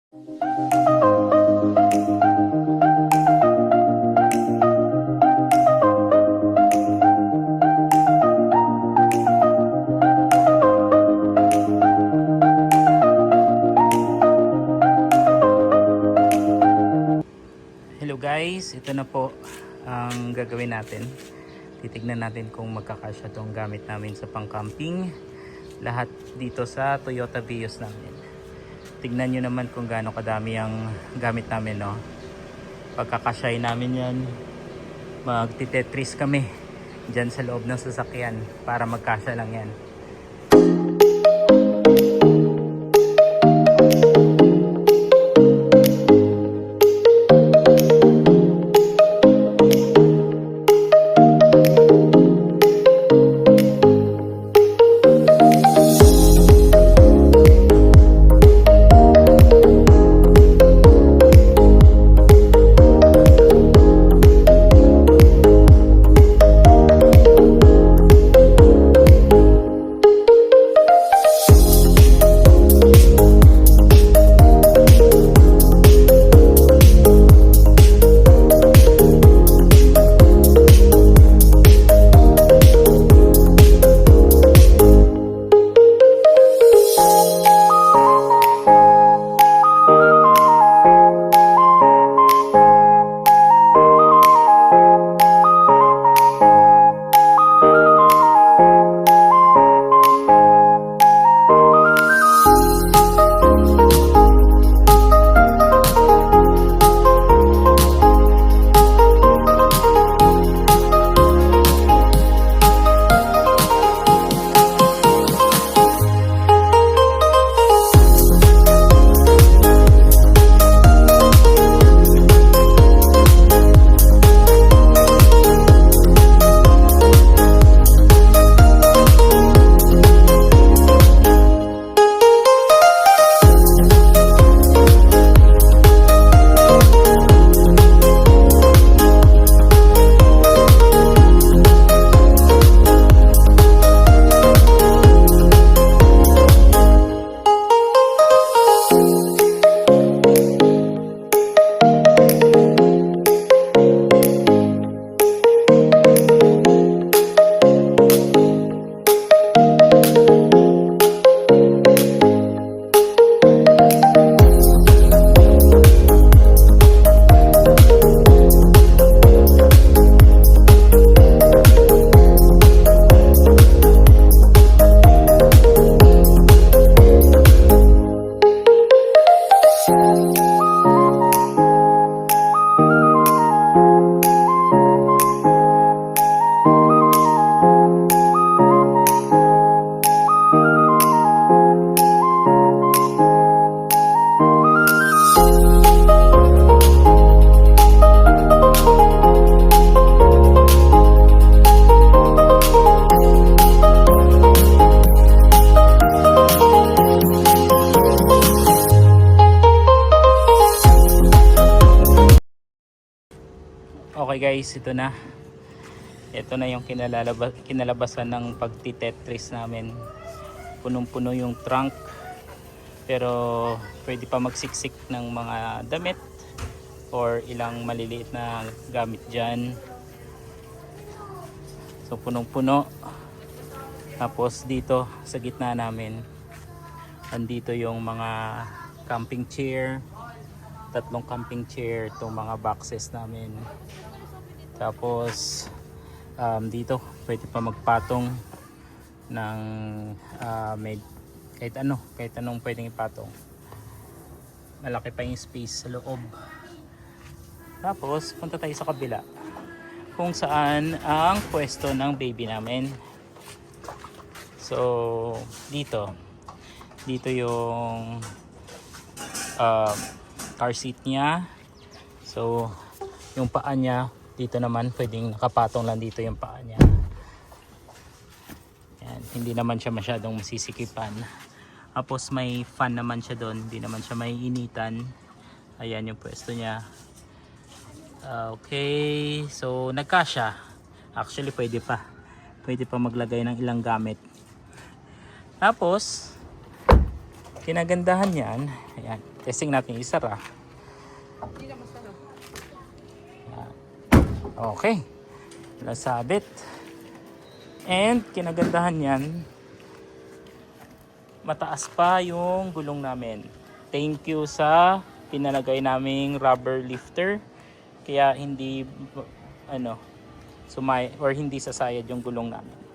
Hello guys, ito na po ang gagawin natin. Titignan natin kung magkakasya itong gamit namin sa pang-camping. Lahat dito sa Toyota Vios namin. Tignan nyo naman kung gaano kadami ang gamit namin, no? Pagkakasyahin namin yan, magti-tetris kami dyan sa loob ng sasakyan para magkasya lang yan. Okay guys, ito na. Ito na yung kinalabasan ng pagti-tetris namin. Punong-puno yung trunk. Pero pwede pa magsiksik ng mga damit or ilang maliliit na gamit dyan. So punong-puno. Tapos dito sa gitna namin, andito yung mga camping chair. 3 camping chair, itong mga boxes namin. Tapos dito pwede pa magpatong ng kahit anong pwedeng ipatong. Malaki pa yung space sa loob. Tapos punta tayo sa kabila kung saan ang pwesto ng baby namin. So dito yung car seat niya. So yung paa niya dito naman, pwedeng nakapatong lang dito yung paa niya. Yan, hindi naman siya masyadong masisikipan. Tapos may fan naman siya doon, hindi naman siya may initan. Ayan yung pwesto niya. Okay, so nagkasya. Actually pwede pa maglagay ng ilang gamit. Tapos kinagandahan yan, ayan, Testing natin isara. Hindi na masarap. Okay. Nasabit. And kinagandahan yan, mataas pa yung gulong namin. Thank you sa pinalagay naming rubber lifter. Kaya hindi hindi sasayad yung gulong namin.